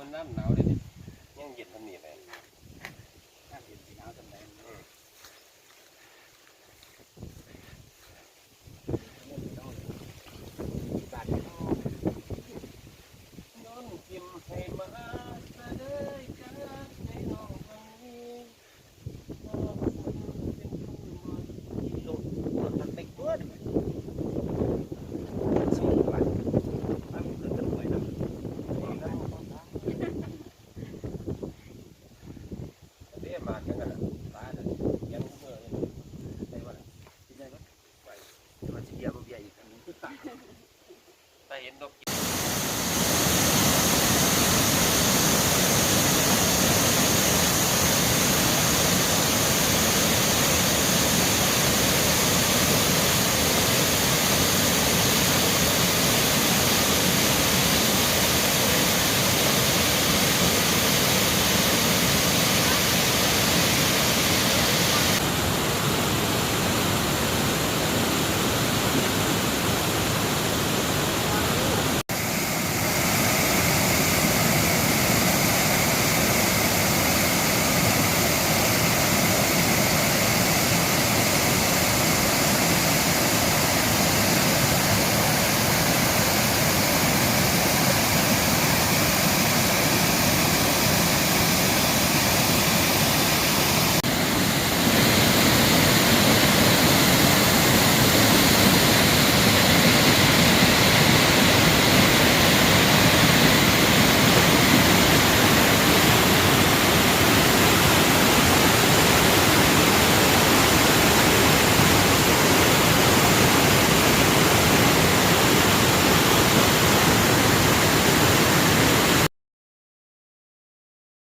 มันน้ำหนาวเลยนี่ยังเย็นทำนี่ไปน้ำเย็นหนาวทำไมนอนกินให้มาเลยกันในน้องคนนี้ลงตักเต็กตัวดิสูงกว่าตั้งขึ้นกันหน่อยนะเดี๋ยวมาจังกันฟ้าเลยยังเมื่อเลยไอ้วันที่ไหนก็ไปมันจะเบียร์บ่เบียร์อีกอันนึงไปเห็นดอก